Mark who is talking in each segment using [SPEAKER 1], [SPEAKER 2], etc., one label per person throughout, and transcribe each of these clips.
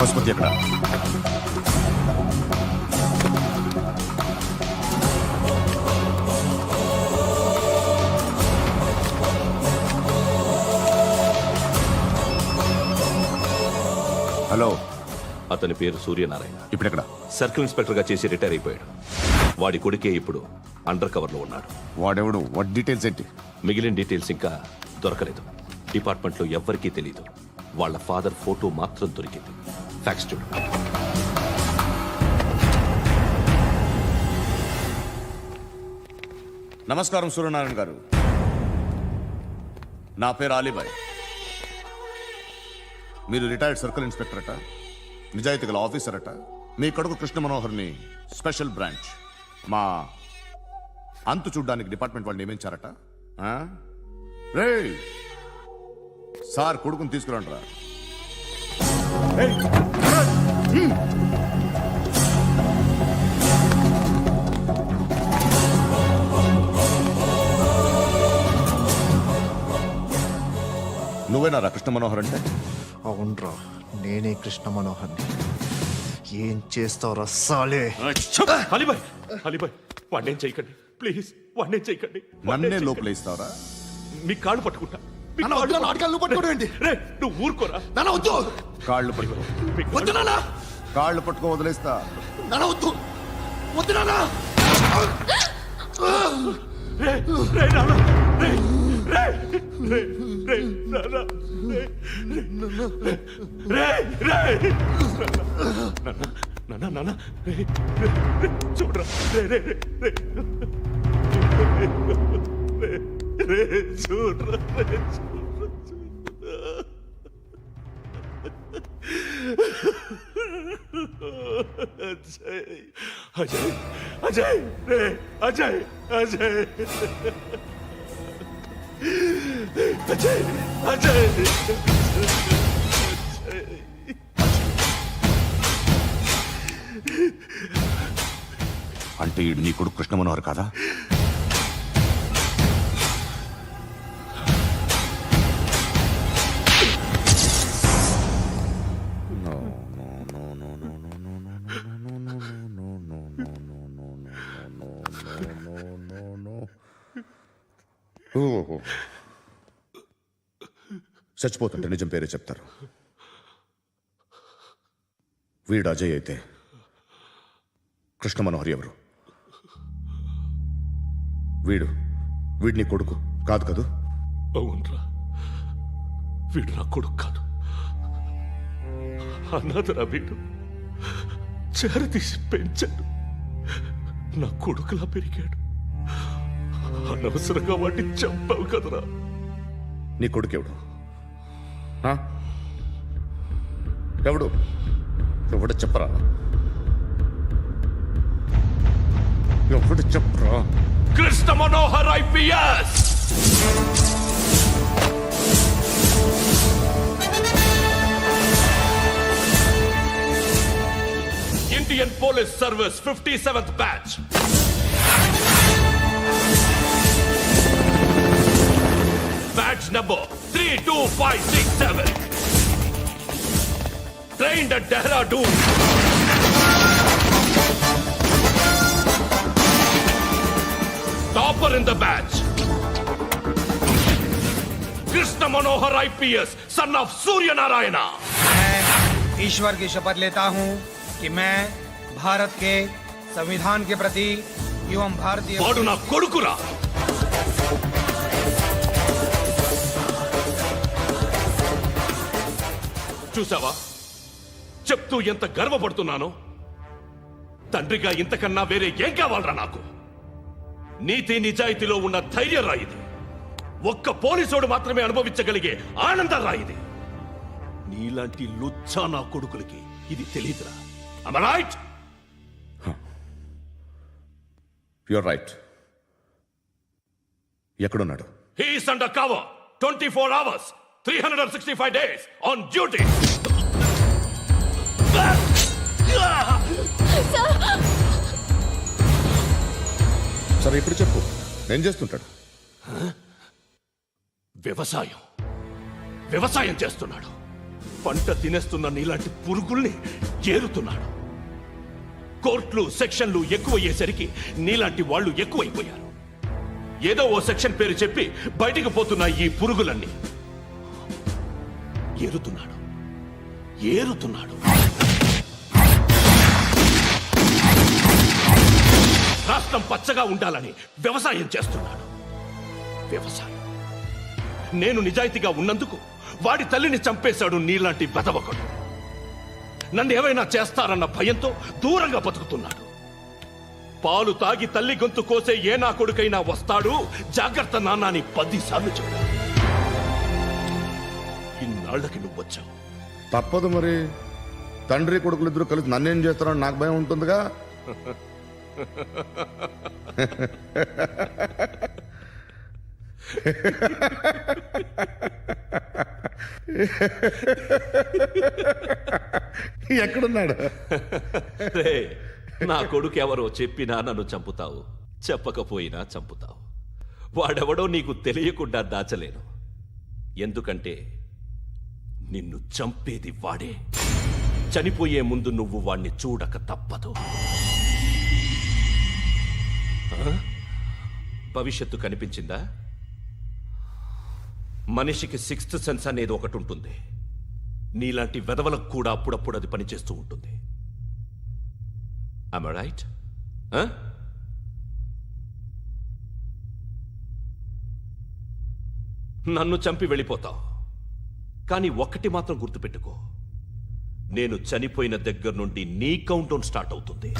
[SPEAKER 1] పశుపతి ఎక్కడ? హలో,
[SPEAKER 2] అతని పేరు సూర్యనారాయణ.
[SPEAKER 1] ఇప్పుడెక్కడ?
[SPEAKER 2] సర్కిల్ ఇన్స్పెక్టర్ గా చేసి రిటైర్ అయిపోయాడు. వాడి కొడుకే ఇప్పుడు అండర్ కవర్ లో ఉన్నాడు.
[SPEAKER 1] వాడెవడు? వాట్ డీటెయిల్స్ ఏంటి?
[SPEAKER 2] మిగిలిన డీటెయిల్స్ ఇంకా దొరకలేదు. డిపార్ట్మెంట్ లో ఎవ్వరికీ తెలీదు. వాళ్ళ ఫాదర్ ఫోటో మాత్రం దొరికింది. ఫ్యాక్స్ చూడు.
[SPEAKER 1] నమస్కారం సూర్యనారాయణ గారు. నా పేరు అలీబాయ్. మీరు రిటైర్డ్ సర్కిల్ ఇన్స్పెక్టర్ అట, నిజాయితీ గల ఆఫీసర్ అట. మీ కొడుకు కృష్ణ మనోహర్ని స్పెషల్ బ్రాంచ్ మా అంతు చూడ్డానికి డిపార్ట్మెంట్ వాళ్ళు నియమించారట. రే సార్, కొడుకుని తీసుకురండిరా. నువ్వేనా కృష్ణ మనోహర్ అంటే?
[SPEAKER 3] అవునరా, నేనే కృష్ణ మనోహర్ని. ఏం చేస్తావురా సాలే?
[SPEAKER 2] అలీబాయ్, అలీబాయ్, వాడినేం చేయకండి ప్లీజ్, వాడినేం చేయకండి.
[SPEAKER 1] నన్నే లోపల ఇస్తావరా?
[SPEAKER 2] మీ కాళ్ళు పట్టుకుంటా. రే, నువ్వు ఊరుకోరా.
[SPEAKER 1] కాళ్ళు పట్టుకో. కాళ్ళు పట్టుకో, వదిలేస్తా.
[SPEAKER 2] రే, రే, నాన్న, రే, రే, రే, రే, నాన్న, రే, రే, రే, నాన్న, నాన్న, రే, రే, రే, చూడరా, రే, రే, రే, రే, రే, రే, చూడరా, రే, అజయ్, అజయ్, అజయ్, రే, అజయ్, అజయ్, అజయ్, అజయ్,
[SPEAKER 1] అంటే ఈడు నీ కొడుకు కృష్ణ మనోహర్ కాదా? చచ్చిపోతుంటే నిజం పేరే చెప్తారు. వీడు అజయ్ అయితే కృష్ణ మనోహర్ ఎవరు? వీడిని కొడుకు కాదు కదూ?
[SPEAKER 2] అవునరా, వీడు నా కొడుకు కాదు. అన్నదరా వీడు. చేరతీసి పెంచాడు. నా కొడుకులా పెరిగాడు. అనవసరంగా వాడిని చంపావు కదరా.
[SPEAKER 1] నీ కొడుకు ఎవడు? ఎవడు? ఎవడు చెప్పరా? ఎవడు చెప్పరా?
[SPEAKER 2] Krishna Manohar IPS. Indian police service 57th batch. Badge number 32567. Trained at Dehradun. Topper in the batch. Krishna Manohar IPS, son of Surya Narayana.
[SPEAKER 4] मैं ईश्वर की शपथ लेता हूं कि मैं भारत के संविधान के प्रति एवं भारतीय
[SPEAKER 2] వాడు నా కొడుకురా. చూసావా, చెప్తూ ఎంత గర్వపడుతున్నానో. తండ్రిగా ఇంతకన్నా వేరే ఏం కావాలరా నాకు? నీతి నిజాయితీలో ఉన్న ధైర్యం రాయిది. ఒక్క పోలీసోడు మాత్రమే అనుభవించగలిగే ఆనందం రాయిది. నీలాంటి లుచ్చా నా కొడుకులకి ఇది తెలీదురా. Am I right?
[SPEAKER 1] You're right. ఎక్కడున్నాడు?
[SPEAKER 2] He is under cover 24 hours 365 days on duty.
[SPEAKER 1] సరే, ఇప్పుడు చెప్పు, ఏం చేస్తుంటాడు?
[SPEAKER 2] వ్యవసాయం చేస్తున్నాడు. పంట తినేస్తున్న నీలాంటి పురుగుల్ని ఏరుతున్నాడు. కోర్టులు సెక్షన్లు ఎక్కువయ్యేసరికి నీలాంటి వాళ్ళు ఎక్కువైపోయారు. ఏదో ఓ సెక్షన్ పేరు చెప్పి బయటికి పోతున్న ఈ పురుగులన్నీ ఏరుతున్నాడు. రాష్ట్రం పచ్చగా ఉండాలని వ్యవసాయం చేస్తున్నాడు. వ్యవసాయం. నేను నిజాయితీగా ఉన్నందుకు వాడి తల్లిని చంపేశాడు నీలాంటి వెధవకుడు. నన్ను ఏమైనా చేస్తారన్న భయంతో దూరంగా బతుకుతున్నాడు. పాలు తాగి తల్లి గొంతు కోసే ఏ నా కొడుకైనా వస్తాడు, జాగ్రత్త నాన్న అని 10 సార్లు చెప్పాడు. ఇన్నాళ్ళకి నువ్వు వచ్చావు.
[SPEAKER 1] తప్పదు మరి. తండ్రి కొడుకులు ఇద్దరు కలిసి నన్నేం చేస్తారని నాకు భయం ఉంటుందిగా. ఎక్కడున్నాడు?
[SPEAKER 2] రే, నా కొడుకు ఎవరో చెప్పినా నన్ను చంపుతావు, చెప్పకపోయినా చంపుతావు. వాడెవడో నీకు తెలియకుండా దాచలేను. ఎందుకంటే నిన్ను చంపేది వాడే. చనిపోయే ముందు నువ్వు వాణ్ణి చూడక తప్పదు. భవిష్యత్తు కనిపించిందా? మనిషికి 6th సెన్స్ అనేది ఒకటి ఉంటుంది. నీలాంటి వెధవలకు కూడా అప్పుడప్పుడు అది పనిచేస్తూ ఉంటుంది. Am I right? నన్ను చంపి వెళ్ళిపోతావు. కానీ ఒక్కటి మాత్రం గుర్తుపెట్టుకో, నేను చనిపోయిన దగ్గర నుండి నీ కౌంటౌన్ స్టార్ట్ అవుతుంది.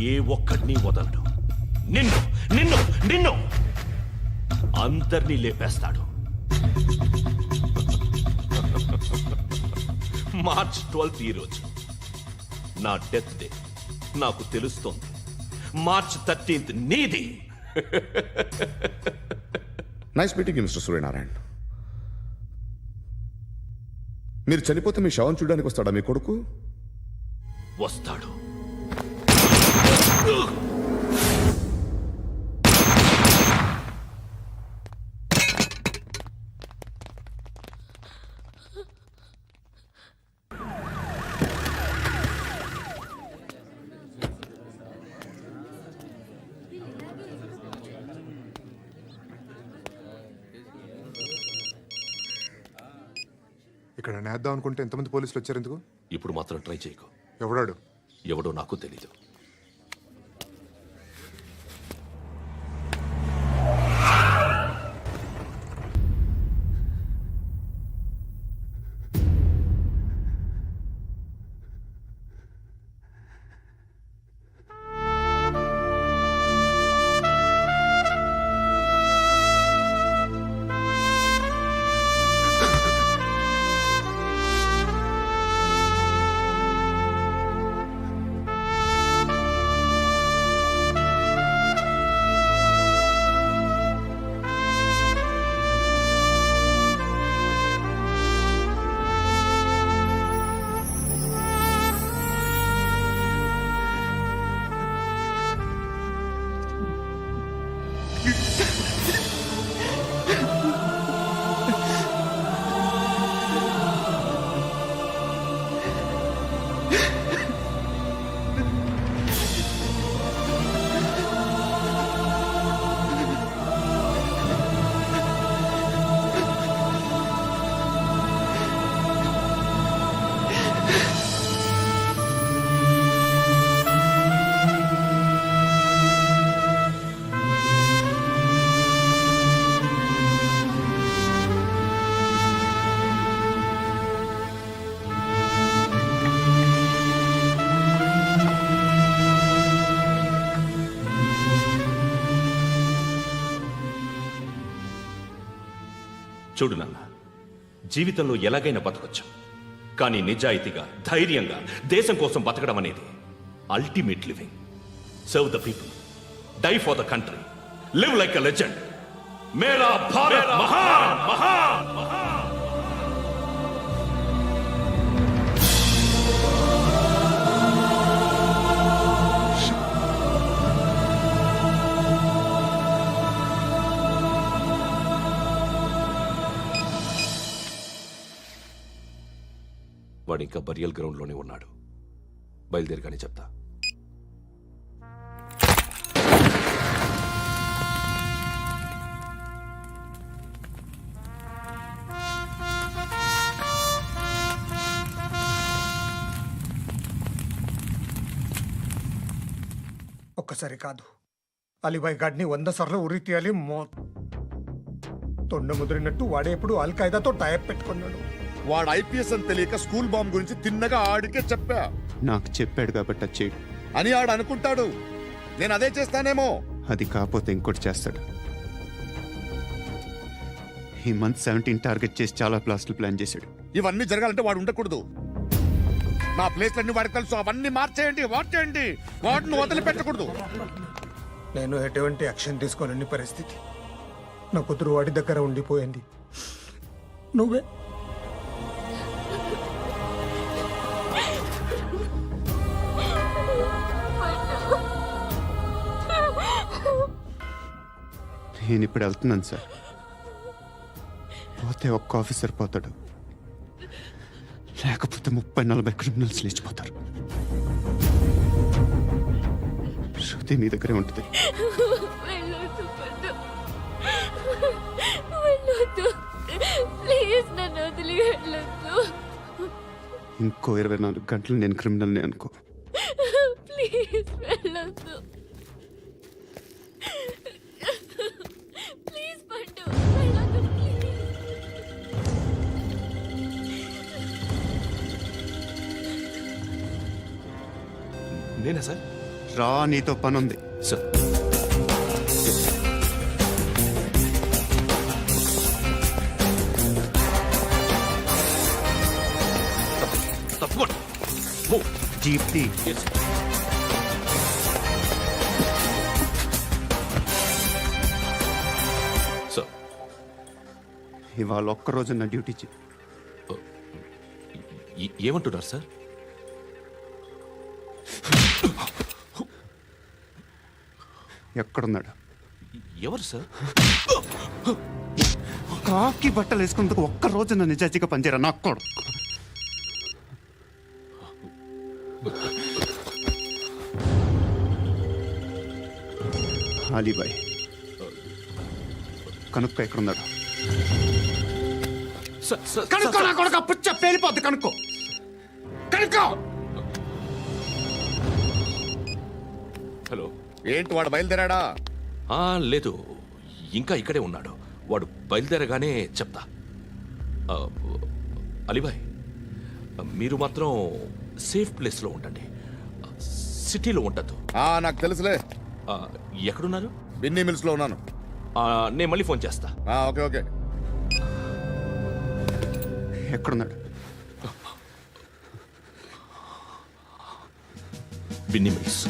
[SPEAKER 2] ఏ ఒక్కడిని వదలడు. నిన్ను నిన్ను నిన్ను అందరినీ లేపేస్తాడు. మార్చ్ 12th ఈ రోజు నా డెత్ డే. నాకు తెలుస్తోంది. మార్చ్ 13th నీది.
[SPEAKER 1] Nice meeting mister Suryanarayana. మీరు చనిపోతే మీ శవం చూడడానికి వస్తాడా మీ కొడుకు?
[SPEAKER 2] వస్తాడు.
[SPEAKER 5] ఇక్కడ నేద్దాం అనుకుంటే ఎంతమంది పోలీసులు వచ్చారు ఎందుకు?
[SPEAKER 2] ఇప్పుడు మాత్రం ట్రై చేయకు.
[SPEAKER 5] ఎవడాడు?
[SPEAKER 2] ఎవడో నాకు తెలీదు. చూడు నాన్న, జీవితంలో ఎలాగైనా బతకొచ్చు. కానీ నిజాయితీగా, ధైర్యంగా దేశం కోసం బతకడం అనేది ultimate living. Serve the people, die for the country, live like a legend. మేరా భారత్ మహాన్ మహాన్ మహాన్. వాడు ఇంకా బరియల్ గ్రౌండ్లోనే ఉన్నాడు. బయలుదేరగానే చెప్తా.
[SPEAKER 4] ఒక్కసారి కాదు, అలీబాయ్ గాడిని 100 సార్లు ఉరి తీయాలి. తొండ ముదిరినట్టు వాడే ఎప్పుడు అల్ ఖైదాతో టైప్ పెట్టుకున్నాడు.
[SPEAKER 1] వాడు ఐపీఎస్ అని తెలియక స్కూల్ బాంబ్ గురించి తిన్నగా ఆడికే చెప్పా
[SPEAKER 6] నాకు చెప్పాడు కాబట్టి అది చేయడు.
[SPEAKER 1] అని ఆడు అనుకుంటాడు. నేను అదే చేస్తానేమో.
[SPEAKER 6] అది కాకపోతే ఇంకోటి చేస్తాడు. ఈ మంత్ 17 టార్గెట్ చేసి చాలా ప్లాస్టులు ప్లాన్ చేశాడు.
[SPEAKER 1] ఇవన్నీ జరగాలంటే వాడు ఉండకూడదు. నా ప్లేస్లన్నీ వాడికి తెలుసు. అవన్నీ మార్చేయండి, మార్చేయండి. వాటిని వదిలిపెట్టకూడదు.
[SPEAKER 4] నేను ఎటువంటి యాక్షన్ తీసుకోలేని పరిస్థితి. నా కూతురు వాడి దగ్గర ఉండిపోయింది. నువ్వే
[SPEAKER 6] నేను ఇప్పుడు వెళ్తున్నాను సార్. పోతే ఒక్క ఆఫీసర్ పోతాడు, లేకపోతే 30-40 క్రిమినల్స్ లేచిపోతారు. శృతి నీ దగ్గరే ఉంటుంది.
[SPEAKER 7] వెళ్ళొద్దు పండు, వెళ్ళొద్దు ప్లీజ్, నన్ను వదిలి వెళ్ళొద్దు.
[SPEAKER 6] ఇంకో 24 గంటలు నేను క్రిమినల్ని అనుకో.
[SPEAKER 7] ప్లీజ్ వెళ్ళొద్దు, ప్లీజ్ పండు వెళ్ళొద్దు ప్లీజ్.
[SPEAKER 2] నేనా సార్?
[SPEAKER 6] రా, నీతో పని ఉంది.
[SPEAKER 2] సార్, తప్పకుండా.
[SPEAKER 6] జీప్తి
[SPEAKER 2] సార్,
[SPEAKER 6] ఇవాళ ఒక్కరోజు నా డ్యూటీ చేయి.
[SPEAKER 2] ఏమంటున్నారు సార్?
[SPEAKER 6] ఎక్కడున్నాడు?
[SPEAKER 2] ఎవరు సార్?
[SPEAKER 6] కాకి బట్టలు వేసుకున్నందుకు ఒక్కరోజు నా నిజాజీగా పనిచేయరా నాకు కొడుకు. అలీబాయ్ కనుక్కో, ఎక్కడున్నాడు? కనుక్కో నా కొడుకు. పుచ్చ పేలిపోద్ది. కనుక్కో, కనుక్కో.
[SPEAKER 2] హలో.
[SPEAKER 1] ఏంటి వాడు బయలుదేరాడా?
[SPEAKER 2] లేదు, ఇంకా ఇక్కడే ఉన్నాడు. వాడు బయలుదేరగానే చెప్తా. అలీబాయ్, మీరు మాత్రం సేఫ్ ప్లేస్లో ఉండండి, సిటీలో ఉండద్దు.
[SPEAKER 1] నాకు తెలుసులే.
[SPEAKER 2] ఎక్కడున్నారు?
[SPEAKER 1] బిన్నీ మిల్స్ లో ఉన్నాను.
[SPEAKER 2] నేను మళ్ళీ ఫోన్ చేస్తా.
[SPEAKER 1] Okay okay.
[SPEAKER 6] ఎక్కడున్నాడు?
[SPEAKER 2] బిన్నీ మిల్స్.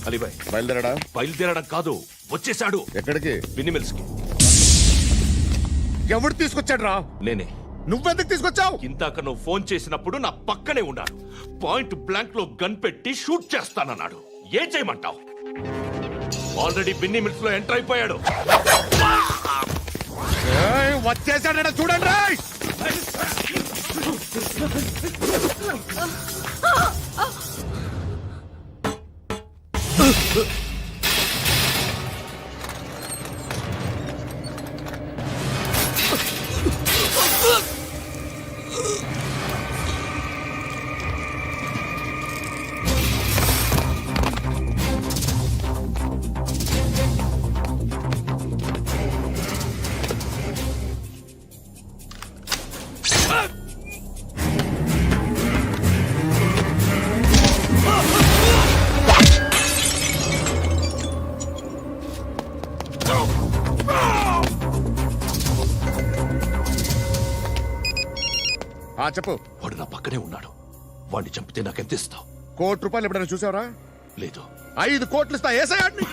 [SPEAKER 2] అలీబాయ్
[SPEAKER 1] బయలుదేరాడా?
[SPEAKER 2] బయలుదేరడం కాదు, వచ్చేశాడు.
[SPEAKER 1] ఎక్కడికి?
[SPEAKER 2] బిన్నీ మిల్స్ కి.
[SPEAKER 1] ఎవడు తీసుకొచ్చాడు రా?
[SPEAKER 2] నేనే.
[SPEAKER 1] నువ్వెందుకు తీసుకొచ్చావు?
[SPEAKER 2] ఇందాక నువ్వు ఫోన్ చేసినప్పుడు నా పక్కనే ఉన్నాడు. పాయింట్ బ్లాంక్ లో గన్ పెట్టి షూట్ చేస్తానన్నాడు. ఏం చేయమంటావు? ఆల్రెడీ బిన్నీ మిల్స్ లో ఎంటర్ అయిపోయాడు.
[SPEAKER 1] వచ్చేసాడ చూడండి రా. చెప్పు.
[SPEAKER 2] వాడు నా పక్కనే ఉన్నాడు. వాడిని చంపితే నాకెంత ఇస్తావు?
[SPEAKER 1] ₹1 కోటి ఎప్పుడైనా చూసావరా?
[SPEAKER 2] లేదు.
[SPEAKER 1] 5 కోట్లు ఇస్తా. ఏసయాడిని.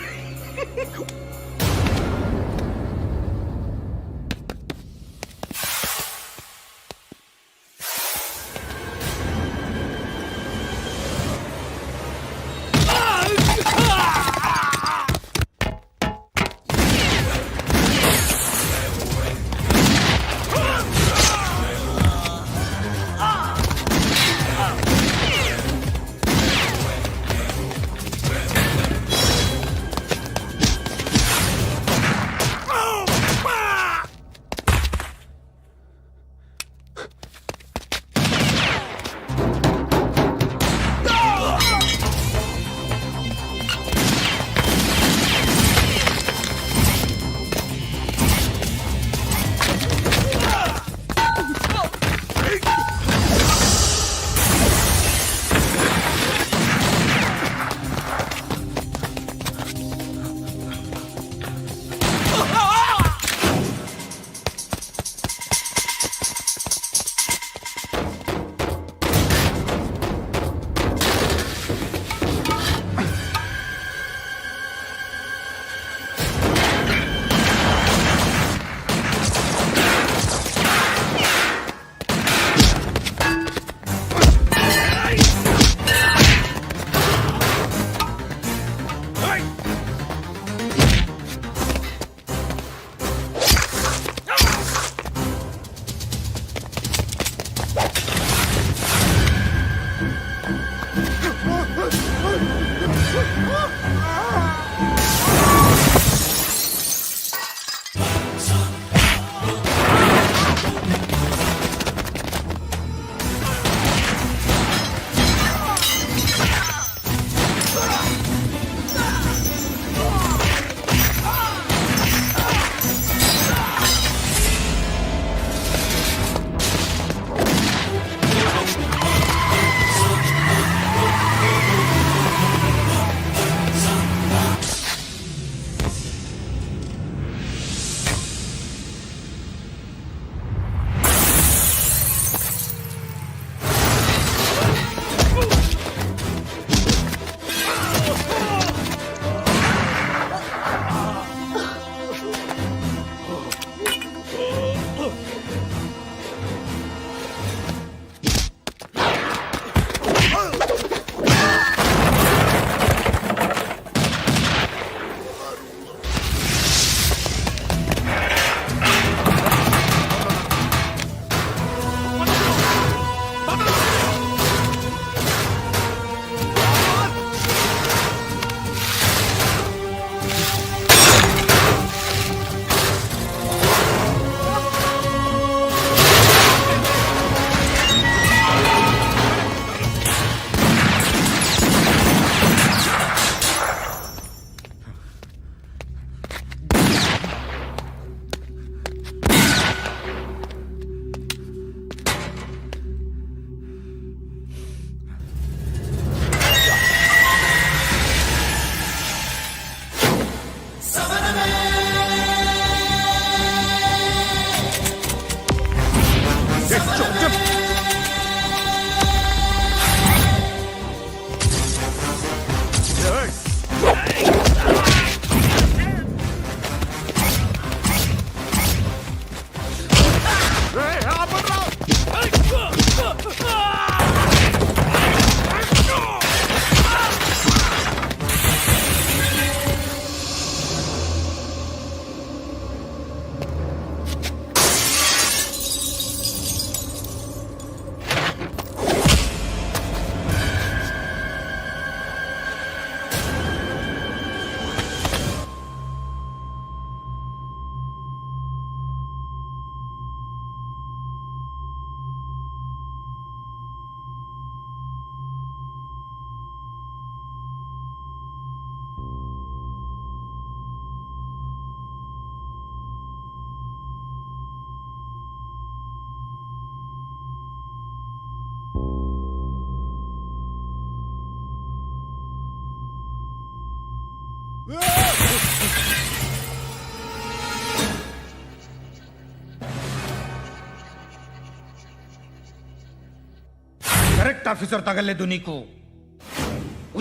[SPEAKER 4] करेक्ट ऑफिसर तगलेदू नीकू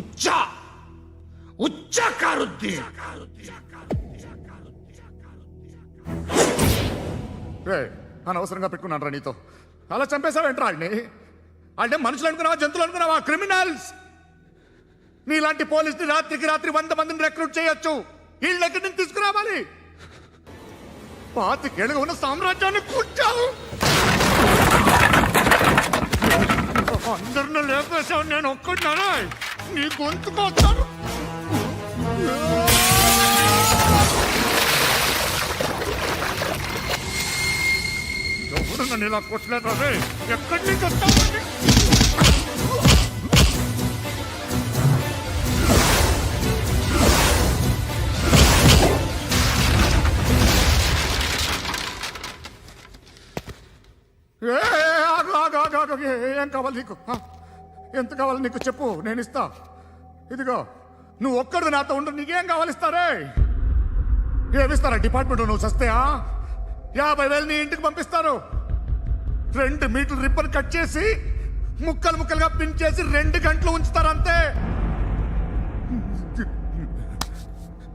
[SPEAKER 4] उच्चा उच्चा कारुद्दी
[SPEAKER 1] రే అనవసరంగా పెట్టుకున్నాను రా నీతో అలా చంపేశావేంట్రా ఆడిని అంటే మనుషులు అనుకున్నావా జంతువులు అనుకున్నావా క్రిమినల్స్ నీలాంటి పోలీసుని రాత్రికి రాత్రి 100 మందిని రిక్రూట్ చేయొచ్చు వీళ్ళ దగ్గర నుంచి తీసుకురావాలి 25 ఏళ్ళుగా ఉన్న సామ్రాజ్యాన్ని కూర్చావు అందరిని లేపేశావు నేను ఒక్కడినారా నీ గొంతుకొస్తాను ఎవరు నన్ను ఇలా కొట్టలేదా రే ఎక్కడి నుంచి వస్తావు ఏం కావాలి నీకు ఎంత కావాలి నీకు చెప్పు నేను ఇస్తా ఇదిగో నువ్వు ఒక్కడు నాతో ఉండు నీకేం కావాలి ఇస్తారే ఏమిస్తారా డిపార్ట్మెంట్ నువ్వు చస్తేయా 50,000 నీ ఇంటికి పంపిస్తారు 2 మీటర్లు రిబ్బన్ కట్ చేసి ముక్కలు ముక్కలుగా పిన్ చేసి 2 గంటలు ఉంచుతారు అంతే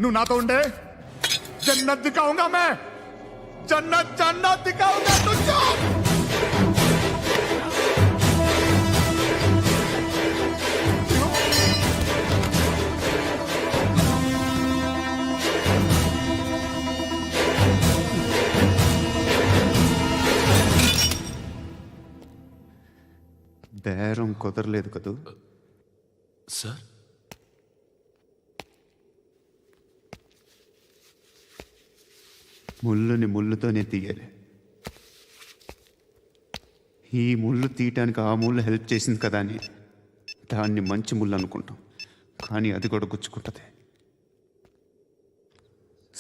[SPEAKER 1] నువ్వు నాతో ఉండే జన్నత్ దిఖాऊंगा मैं जन्नत जन्नत दिखाऊंगा तुझको
[SPEAKER 8] బేరం కుదరలేదు కదూ
[SPEAKER 2] సార్
[SPEAKER 8] ముళ్ళుని ముళ్ళుతోనే తీయాలి ఈ ముళ్ళు తీయటానికి ఆ ముళ్ళు హెల్ప్ చేసింది కదా అని దాన్ని మంచి ముళ్ళు అనుకుంటాం కానీ అది కూడా గుచ్చుకుంటుంది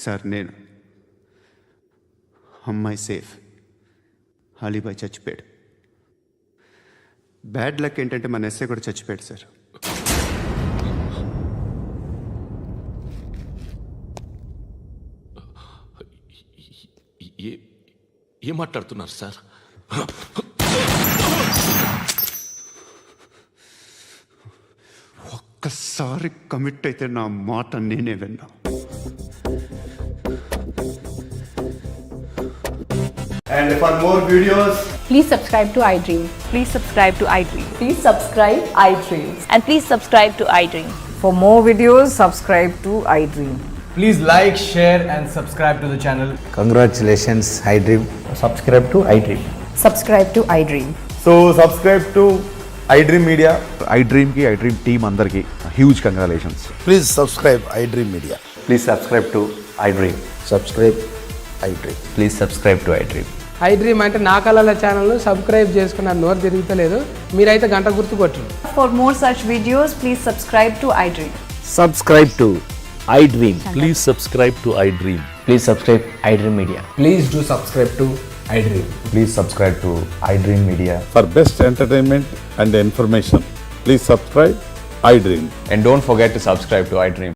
[SPEAKER 8] సార్ నేను అమ్మాయి సేఫ్ అలీబాయ్ చచ్చిపోయాడు బ్యాడ్ లక్ ఏంటంటే మన ఎస్ఐ కూడా చచ్చిపోయాడు సార్
[SPEAKER 2] ఏం మాట్లాడుతున్నారు సార్
[SPEAKER 8] ఒక్కసారి కమిట్ అయితే నా మాట నేనే విన్నా
[SPEAKER 3] And for more videos,
[SPEAKER 9] Please subscribe to iDream.
[SPEAKER 10] Please subscribe to iDream.
[SPEAKER 9] Please subscribe iDream.
[SPEAKER 10] And please subscribe to iDream.
[SPEAKER 9] For more videos, subscribe to iDream.
[SPEAKER 4] Please like, share and subscribe to the channel.
[SPEAKER 11] Congratulations, iDream. Subscribe to iDream.
[SPEAKER 9] Subscribe to iDream.
[SPEAKER 11] So, subscribe to iDream Media. iDream ki iDream team andarki huge congratulations. Please subscribe iDream Media. Please subscribe to iDream. Subscribe iDream. Please subscribe to iDream.
[SPEAKER 10] iDream అంటే నా కళల channel subscribe చేసుకున్న నోరు తిరుగుతలేదు మీరైతే గంట గుర్తు కొట్టండి.
[SPEAKER 9] For more such videos, please subscribe to iDream.
[SPEAKER 11] Subscribe to iDream.
[SPEAKER 2] Please subscribe to iDream.
[SPEAKER 11] Please subscribe iDream Media.
[SPEAKER 4] Please do subscribe to iDream.
[SPEAKER 11] Please subscribe to iDream Media.
[SPEAKER 12] For best entertainment and information, please subscribe iDream.
[SPEAKER 11] And don't forget to subscribe to iDream.